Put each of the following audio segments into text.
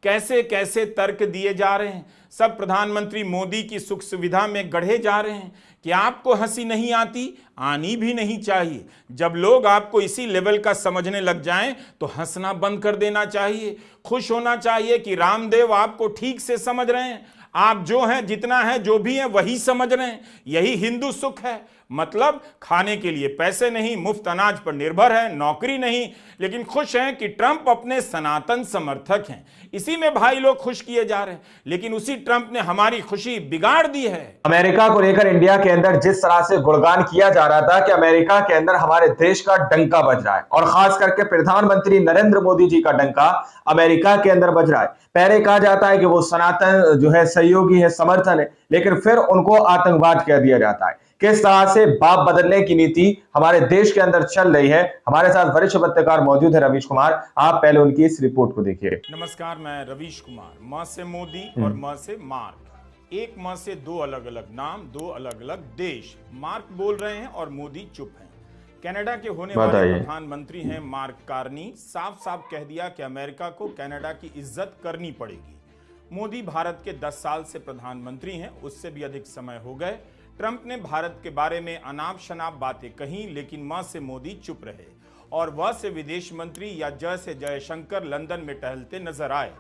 कैसे कैसे तर्क दिए जा रहे हैं, सब प्रधानमंत्री मोदी की सुख सुविधा में गढ़े जा रहे हैं कि आपको हंसी नहीं आती, आनी भी नहीं चाहिए। जब लोग आपको इसी लेवल का समझने लग जाएं तो हंसना बंद कर देना चाहिए, खुश होना चाहिए कि रामदेव आपको ठीक से समझ रहे हैं, आप जो हैं, जितना है, जो भी है वही समझ रहे हैं। यही हिंदू सुख है। मतलब खाने के लिए पैसे नहीं, मुफ्त अनाज पर निर्भर है, नौकरी नहीं, लेकिन खुश हैं कि ट्रंप अपने सनातन समर्थक हैं। इसी में भाई लोग खुश किए जा रहे हैं, लेकिन उसी ट्रंप ने हमारी खुशी बिगाड़ दी है। अमेरिका को लेकर इंडिया के अंदर जिस तरह से गुणगान किया जा रहा था कि अमेरिका के अंदर हमारे देश का डंका बज रहा है, और खास करके प्रधानमंत्री नरेंद्र मोदी जी का डंका अमेरिका के अंदर बज रहा है। पहले कहा जाता है कि वो सनातन जो है सहयोगी है, समर्थन है, लेकिन फिर उनको आतंकवाद कह दिया जाता है। किस तरह से बाप बदलने की नीति हमारे देश के अंदर चल रही है। हमारे साथ वरिष्ठ पत्रकार मौजूद है रवीश कुमार, आप पहले उनकी इस रिपोर्ट को देखिए। नमस्कार, मैं रवीश कुमार। म से मोदी और म से मार्क, एक म से दो अलग अलग नाम, दो अलग अलग देश। मार्क बोल रहे हैं और मोदी चुप हैं। कनाडा के होने वाले प्रधानमंत्री हैं मार्क कार्नी। साफ साफ कह दिया कि अमेरिका को कनाडा की इज्जत करनी पड़ेगी। मोदी भारत के 10 साल से प्रधानमंत्री हैं, उससे भी अधिक समय हो गए। ट्रंप ने भारत के बारे में अनाप शनाप बातें कही, लेकिन म से मोदी चुप रहे और व से विदेश मंत्री या ज से जयशंकर लंदन में टहलते नजर आए।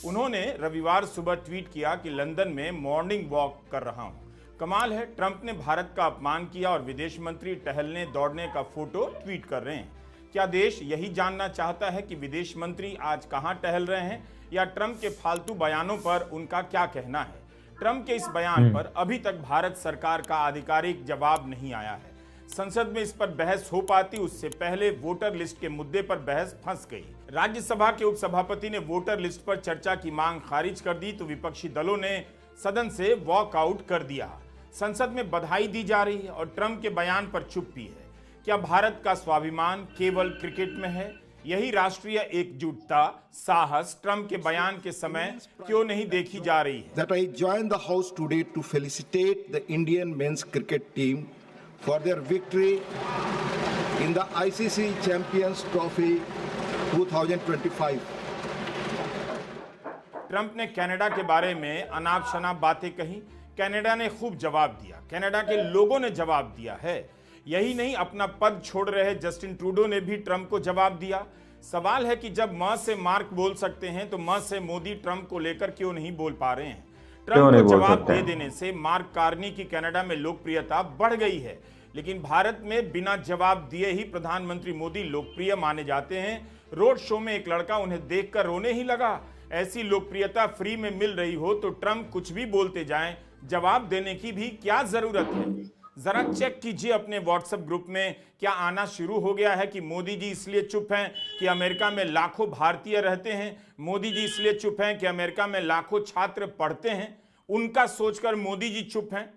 उन्होंने रविवार सुबह ट्वीट किया कि लंदन में मॉर्निंग वॉक कर रहा हूं। कमाल है, ट्रंप ने भारत का अपमान किया और विदेश मंत्री टहलने दौड़ने का फोटो ट्वीट कर रहे हैं। क्या देश यही जानना चाहता है कि विदेश मंत्री आज कहां टहल रहे हैं, या ट्रंप के फालतू बयानों पर उनका क्या कहना है? ट्रंप के इस बयान पर अभी तक भारत सरकार का आधिकारिक जवाब नहीं आया है। संसद में इस पर बहस हो पाती, उससे पहले वोटर लिस्ट के मुद्दे पर बहस फंस गई। राज्यसभा के उपसभापति ने वोटर लिस्ट पर चर्चा की मांग खारिज कर दी तो विपक्षी दलों ने सदन से वॉकआउट कर दिया। संसद में बधाई दी जा रही है और ट्रंप के बयान पर चुप्पी है। क्या भारत का स्वाभिमान केवल क्रिकेट में है? यही राष्ट्रीय एकजुटता, साहस ट्रंप के बयान के समय क्यों नहीं देखी जा रही है? That I joined the House today to felicitate the Indian men's cricket team for their victory in the ICC Champions Trophy 2025. Trump ने कनाडा के बारे में अनाप शनाप बातें कही, कनाडा ने खूब जवाब दिया, कनाडा के लोगों ने जवाब दिया है। यही नहीं, अपना पद छोड़ रहे जस्टिन ट्रूडो ने भी ट्रंप को जवाब दिया। सवाल है कि जब म से मार्क बोल सकते हैं तो म से मोदी ट्रंप को लेकर क्यों नहीं बोल पा रहे हैं? ट्रंप को जवाब दे देने से मार्क कार्नी की कनाडा में लोकप्रियता बढ़ गई है, लेकिन भारत में बिना जवाब दिए ही प्रधानमंत्री मोदी लोकप्रिय माने जाते हैं। रोड शो में एक लड़का उन्हें देखकर रोने ही लगा। ऐसी लोकप्रियता फ्री में मिल रही हो तो ट्रंप कुछ भी बोलते जाएं, जवाब देने की भी क्या जरूरत है? जरा चेक कीजिए अपने व्हाट्सएप ग्रुप में, क्या आना शुरू हो गया है कि मोदी जी इसलिए चुप हैं कि अमेरिका में लाखों भारतीय रहते हैं, मोदी जी इसलिए चुप हैं कि अमेरिका में लाखों छात्र पढ़ते हैं, उनका सोचकर मोदी जी चुप हैं?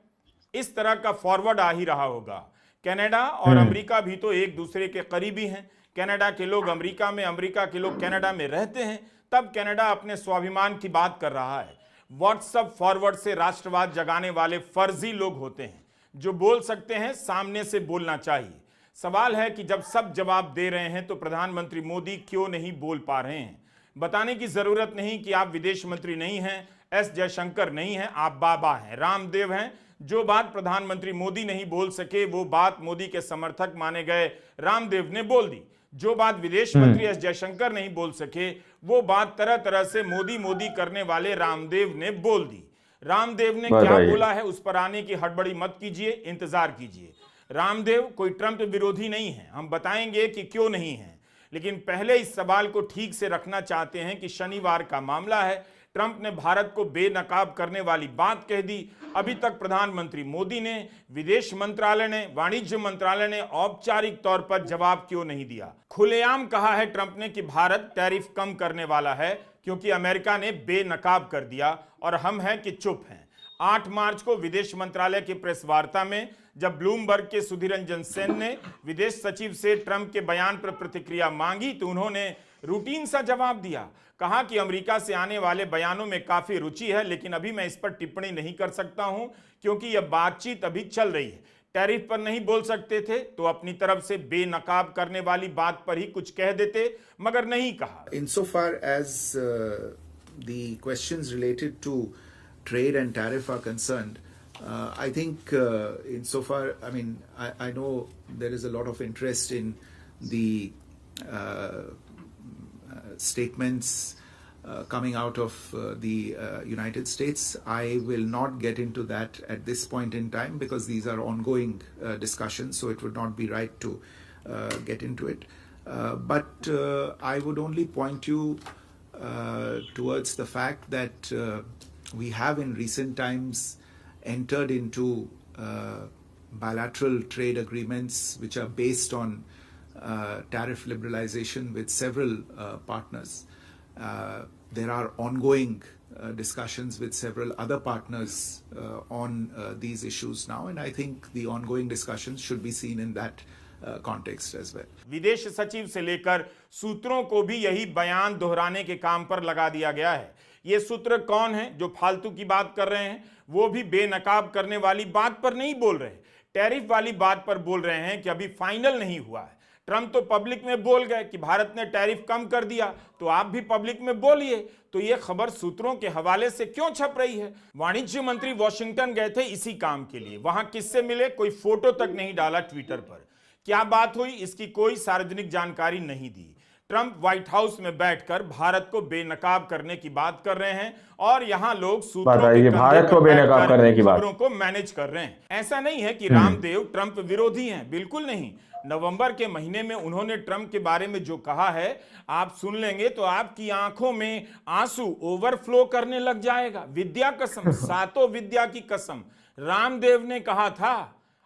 इस तरह का फॉरवर्ड आ ही रहा होगा। कनाडा और अमेरिका भी तो एक दूसरे के करीबी हैं। कनाडा के लोग अमेरिका में, अमेरिका के लोग कनाडा में रहते हैं, तब कनाडा अपने स्वाभिमान की बात कर रहा है। व्हाट्सएप फॉरवर्ड से राष्ट्रवाद जगाने वाले फर्जी लोग होते हैं, जो बोल सकते हैं सामने से बोलना चाहिए। सवाल है कि जब सब जवाब दे रहे हैं तो प्रधानमंत्री मोदी क्यों नहीं बोल पा रहे हैं? बताने की जरूरत नहीं कि आप विदेश मंत्री नहीं हैं, एस जयशंकर नहीं हैं, आप बाबा हैं, रामदेव हैं। जो बात प्रधानमंत्री मोदी नहीं बोल सके वो बात मोदी के समर्थक माने गए रामदेव ने बोल दी। जो बात विदेश मंत्री एस जयशंकर नहीं बोल सके वो बात तरह तरह से मोदी मोदी करने वाले रामदेव ने बोल दी। रामदेव ने क्या बोला है उस पर आने की हड़बड़ी मत कीजिए, इंतजार कीजिए। रामदेव कोई ट्रंप विरोधी नहीं है, हम बताएंगे कि क्यों नहीं है, लेकिन पहले इस सवाल को ठीक से रखना चाहते हैं कि शनिवार का मामला है। ट्रंप ने भारत को बेनकाब करने वाली बात कह दी। अभी तक प्रधानमंत्री मोदी ने, विदेश मंत्रालय ने, वाणिज्य मंत्रालय ने औपचारिक तौर पर जवाब क्यों नहीं दिया? खुलेआम कहा है ट्रंप ने कि भारत टैरिफ कम करने वाला है क्योंकि अमेरिका ने बेनकाब कर दिया, और हम हैं कि चुप हैं। 8 मार्च को विदेश मंत्रालय की प्रेस वार्ता में जब ब्लूमबर्ग के सुधीर रंजन सेन ने विदेश सचिव से ट्रंप के बयान पर प्रतिक्रिया मांगी तो उन्होंने रूटीन सा जवाब दिया। कहा कि अमेरिका से आने वाले बयानों में काफी रुचि है, लेकिन अभी मैं इस पर टिप्पणी नहीं कर सकता हूं क्योंकि यह बातचीत अभी चल रही है। टैरिफ पर नहीं बोल सकते थे तो अपनी तरफ से बेनकाब करने वाली बात पर ही कुछ कह देते, मगर नहीं कहा। Insofar as the questions related to trade and tariff are concerned, I think insofar, I mean, I know there is a lot of interest in the statements coming out of the United States. I will not get into that at this point in time because these are ongoing discussions, so it would not be right to get into it. But I would only point you towards the fact that we have in recent times entered into bilateral trade agreements which are based on tariff liberalization with several partners. There are ongoing discussions with several other partners on these issues now, and I think the ongoing discussions should be seen in that context as well. विदेश सचिव से लेकर सूत्रों को भी यही बयान दोहराने के काम पर लगा दिया गया है। ये सूत्र कौन है जो फालतू की बात कर रहे हैं? वो भी बेनकाब करने वाली बात पर नहीं बोल रहे, टैरिफ वाली बात पर बोल रहे हैं कि अभी फाइनल नहीं हुआ है। ट्रंप तो पब्लिक में बोल गए कि भारत ने टैरिफ कम कर दिया, तो आप भी पब्लिक में बोलिए। तो ये खबर सूत्रों के हवाले से क्यों छप रही है? वाणिज्य मंत्री वॉशिंगटन गए थे इसी काम के लिए। वहां किससे मिले? कोई फोटो तक नहीं डाला ट्विटर पर। क्या बात हुई इसकी कोई सार्वजनिक जानकारी नहीं दी। ट्रंप व्हाइट हाउस में बैठकर भारत को बेनकाब करने की बात कर रहे हैं और यहां लोग सूत्रों के भारत को बेनकाब करने की बात खबरों को मैनेज कर रहे हैं। ऐसा नहीं है कि रामदेव ट्रंप विरोधी हैं, बिल्कुल नहीं। नवंबर के महीने में उन्होंने ट्रंप के बारे में जो कहा है, आप सुन लेंगे तो आपकी आंखों में आंसू ओवरफ्लो करने लग जाएगा। विद्या कसम, सातों विद्या की कसम। रामदेव ने कहा था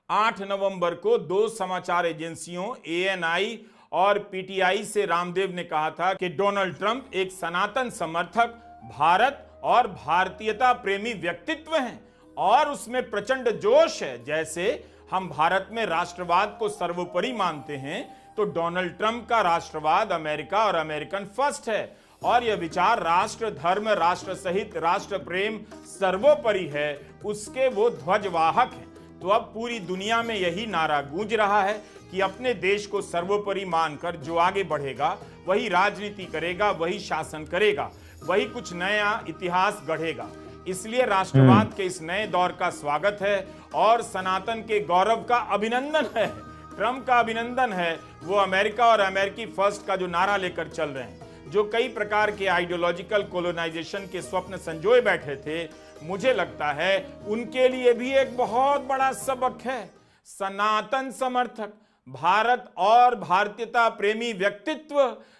8 नवंबर को 2 समाचार एजेंसियों ANI और PTI से रामदेव ने कहा था कि डोनाल्ड ट्रंप एक सनातन समर्थक, भारत और भारतीयता प्रेमी व्यक्तित्व हैं और उसमें प्रचंड जोश है। जैसे हम भारत में राष्ट्रवाद को सर्वोपरि मानते हैं, तो डोनाल्ड ट्रंप का राष्ट्रवाद अमेरिका और अमेरिकन फर्स्ट है और यह विचार राष्ट्र धर्म, राष्ट्र सहित राष्ट्र प्रेम सर्वोपरि है, उसके वो ध्वजवाहक हैं। तो अब पूरी दुनिया में यही नारा गूंज रहा है कि अपने देश को सर्वोपरि मानकर जो आगे बढ़ेगा वही राजनीति करेगा, वही शासन करेगा, वही कुछ नया इतिहास गढ़ेगा। इसलिए राष्ट्रवाद के इस नए दौर का स्वागत है और सनातन के गौरव का अभिनंदन है। ट्रंप का अभिनंदन है, वो अमेरिका और अमेरिकी फर्स्ट का जो नारा लेकर चल रहे हैं, जो कई प्रकार के आइडियोलॉजिकल कोलोनाइजेशन के स्वप्न संजोए बैठे थे। मुझे लगता है उनके लिए भी एक बहुत बड़ा सबक है। सनातन समर्थक, भारत और भारतीयता प्रेमी व्यक्तित्व,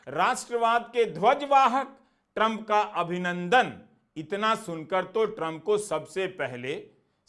राष्ट्रवाद के ध्वजवाहक, ट्रंप का अभिनंदन। इतना सुनकर तो ट्रंप को सबसे पहले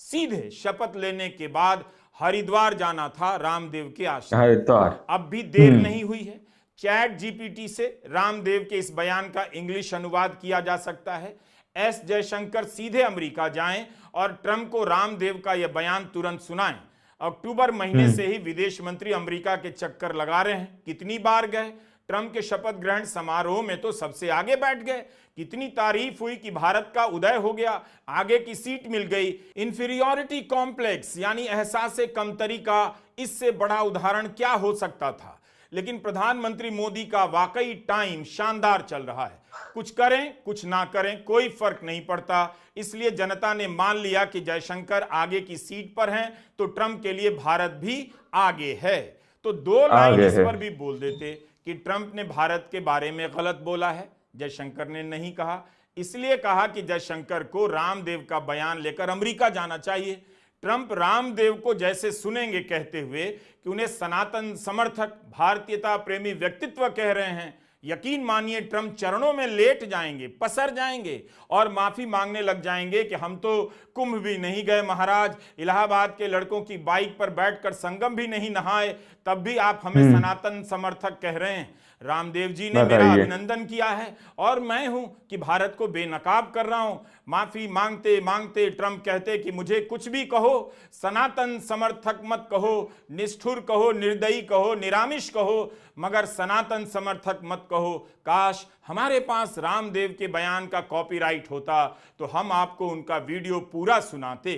सीधे शपथ लेने के बाद हरिद्वार जाना था, रामदेव के आश्रम। हरिद्वार। अब भी देर नहीं हुई है। चैट GPT से रामदेव के इस बयान का इंग्लिश अनुवाद किया जा सकता है। S जयशंकर सीधे अमेरिका जाएं और ट्रंप को रामदेव का यह बयान तुरंत सुनाएं। अक्टूबर महीने से ही विदेश मंत्री अमेरिका के चक्कर लगा रहे हैं। कितनी बार गए? ट्रंप के शपथ ग्रहण समारोह में तो सबसे आगे बैठ गए। कितनी तारीफ हुई कि भारत का उदय हो गया, आगे की सीट मिल गई। इंफीरियॉरिटी कॉम्प्लेक्स यानी एहसास कमतरी का इससे बड़ा उदाहरण क्या हो सकता था? लेकिन प्रधानमंत्री मोदी का वाकई टाइम शानदार चल रहा है। कुछ करें कुछ ना करें कोई फर्क नहीं पड़ता। इसलिए जनता ने मान लिया कि जयशंकर आगे की सीट पर हैं, तो ट्रंप के लिए भारत भी आगे है। तो 2 लाइन इस पर भी बोल देते कि ट्रंप ने भारत के बारे में गलत बोला है। जयशंकर ने नहीं कहा, इसलिए कहा कि जयशंकर को रामदेव का बयान लेकर अमेरिका जाना चाहिए। ट्रंप रामदेव को जैसे सुनेंगे कहते हुए कि उन्हें सनातन समर्थक, भारतीयता प्रेमी व्यक्तित्व कह रहे हैं, यकीन मानिए ट्रंप चरणों में लेट जाएंगे, पसर जाएंगे और माफी मांगने लग जाएंगे कि हम तो कुंभ भी नहीं गए महाराज, इलाहाबाद के लड़कों की बाइक पर बैठकर संगम भी नहीं नहाए, तब भी आप हमें सनातन समर्थक कह रहे हैं। रामदेव जी ने मेरा अभिनंदन किया है और मैं हूं कि भारत को बेनकाब कर रहा हूं। माफी मांगते मांगते ट्रंप कहते कि मुझे कुछ भी कहो, सनातन समर्थक मत कहो, निष्ठुर कहो, निर्दयी कहो, निरामिष कहो, मगर सनातन समर्थक मत कहो। काश हमारे पास रामदेव के बयान का कॉपीराइट होता तो हम आपको उनका वीडियो पूरा सुनाते।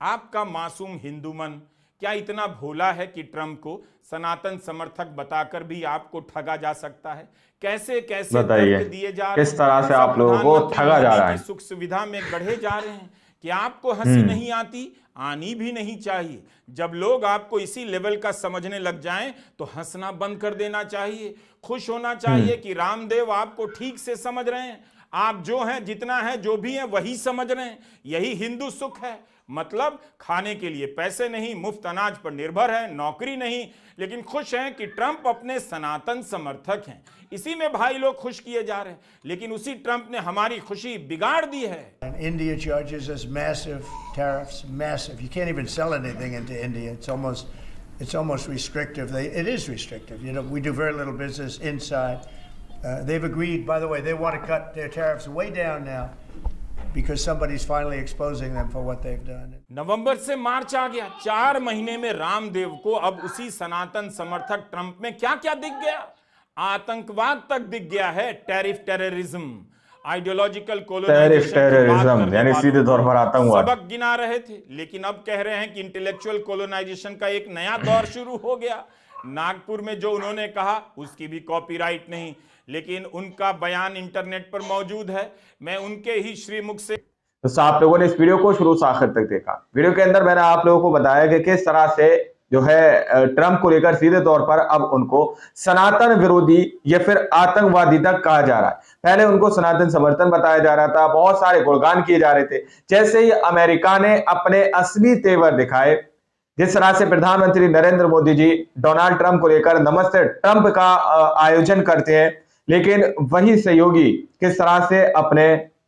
आपका मासूम हिंदू मन क्या इतना भोला है कि ट्रंप को सनातन समर्थक बताकर भी आपको ठगा जा सकता है? कैसे कैसे तर्क दिए जा रहे हैं, किस तरह से आप लोगों को ठगा जा रहा है? सुख सुविधा में गढ़े जा रहे हैं कि आपको हंसी नहीं आती, आनी भी नहीं चाहिए। जब लोग आपको इसी लेवल का समझने लग जाएं तो हंसना बंद कर देना चाहिए, खुश होना चाहिए कि रामदेव आपको ठीक से समझ रहे हैं। आप जो हैं, जितना है, जो भी है वही समझ रहे हैं। यही हिंदू सुख है। मतलब खाने के लिए पैसे नहीं, मुफ्त अनाज पर निर्भर है, नौकरी नहीं, लेकिन खुश हैं कि ट्रंप अपने सनातन समर्थक हैं। इसी में भाई लोग खुश किए जा रहे हैं, लेकिन उसी ट्रंप ने हमारी खुशी बिगाड़ दी है। India charges us massive tariffs, massive. You can't even sell anything into India. It's almost restrictive. It is restrictive. You know, we do very little business inside. They've agreed, by the way, they want to cut their tariffs way down now because somebody's finally exposing them for what they've done. नवंबर से मार्च आ गया, 4 महीने में रामदेव को अब उसी सनातन समर्थक Trump में क्या क्या दिख गया? आतंकवाद तक दिख गया है, टैरिफ टेररिज्म, आइडियोलॉजिकल कोलोनाइजेशन, यानी सीधे तौर पर आतंकवाद सबक गिना रहे थे, लेकिन अब कह रहे हैं कि इंटेलेक्चुअल कोलोनाइजेशन का एक नया दौर शुरू हो गया। नागपुर में जो उन्होंने कहा उसकी भी कॉपीराइट नहीं, लेकिन उनका बयान इंटरनेट पर मौजूद है। मैं उनके ही श्रीमुख से तो आप लोगों ने इस वीडियो को शुरू से आखिर तक देखा। वीडियो के अंदर मैंने आप लोगों को बताया कि किस तरह से जो है ट्रंप को लेकर सीधे तौर पर अब उनको सनातन विरोधी या फिर आतंकवादी तक कहा जा रहा है। पहले उनको सनातन समर्थन बताया जा रहा था, बहुत सारे गुणगान किए जा रहे थे। जैसे ही अमेरिका ने अपने असली तेवर दिखाए, जिस तरह से प्रधानमंत्री नरेंद्र मोदी जी डोनाल्ड ट्रंप को लेकर नमस्ते ट्रंप का आयोजन करते हैं, लेकिन वही सहयोगी किस तरह से अपने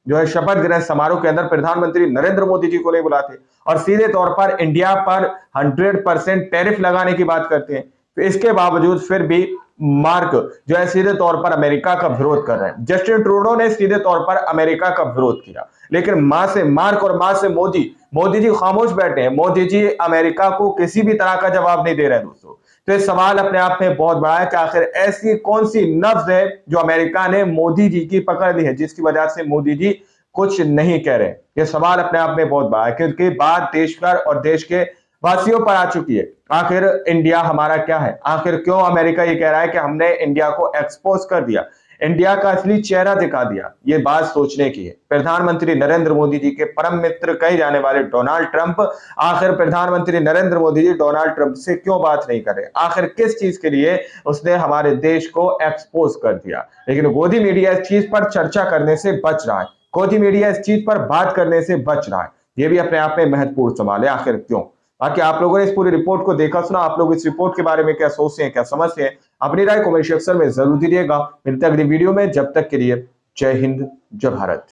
जो है शपथ ग्रहण समारोह के अंदर प्रधानमंत्री नरेंद्र मोदी जी को नहीं बुलाते और सीधे तौर पर इंडिया पर 100% टैरिफ लगाने की बात करते हैं। तो इसके बावजूद फिर भी मार्क जो है सीधे तौर पर अमेरिका का विरोध कर रहे हैं। जस्टिन ट्रूडो ने सीधे तौर पर अमेरिका का विरोध किया, लेकिन मां से मार्क और मां से मोदी जी खामोश बैठे हैं। मोदी जी अमेरिका को किसी भी तरह का जवाब नहीं दे रहे हैं। दोस्तों, तो ये सवाल अपने आप में बहुत बड़ा है कि आखिर ऐसी कौन सी नब्ज है जो अमेरिका ने मोदी जी की पकड़ ली है, जिसकी वजह से मोदी जी कुछ नहीं कह रहे। ये सवाल अपने आप में बहुत बड़ा है, क्योंकि बात देशभर और देश के वासियों पर आ चुकी है। आखिर इंडिया हमारा क्या है? आखिर क्यों अमेरिका ये कह रहा है कि हमने इंडिया को एक्सपोज कर दिया, इंडिया का असली चेहरा दिखा दिया? ये बात सोचने की है। प्रधानमंत्री नरेंद्र मोदी जी के परम मित्र कहे जाने वाले डोनाल्ड ट्रंप, आखिर प्रधानमंत्री नरेंद्र मोदी जी डोनाल्ड ट्रंप से क्यों बात नहीं कर रहे? आखिर किस चीज के लिए उसने हमारे देश को एक्सपोज कर दिया? लेकिन गोदी मीडिया इस चीज पर चर्चा करने से बच रहा है, गोदी मीडिया इस चीज पर बात करने से बच रहा है। ये भी अपने आप में महत्वपूर्ण सवाल है, आखिर क्यों? बाकी आप लोगों ने इस पूरी रिपोर्ट को देखा सुना, आप लोग इस रिपोर्ट के बारे में क्या सोचते हैं, क्या समझते हैं? अपनी राय कमेंट सेक्शन में जरूर दीजिएगा। मिलते हैं अगली वीडियो में, जब तक के लिए जय हिंद, जय भारत।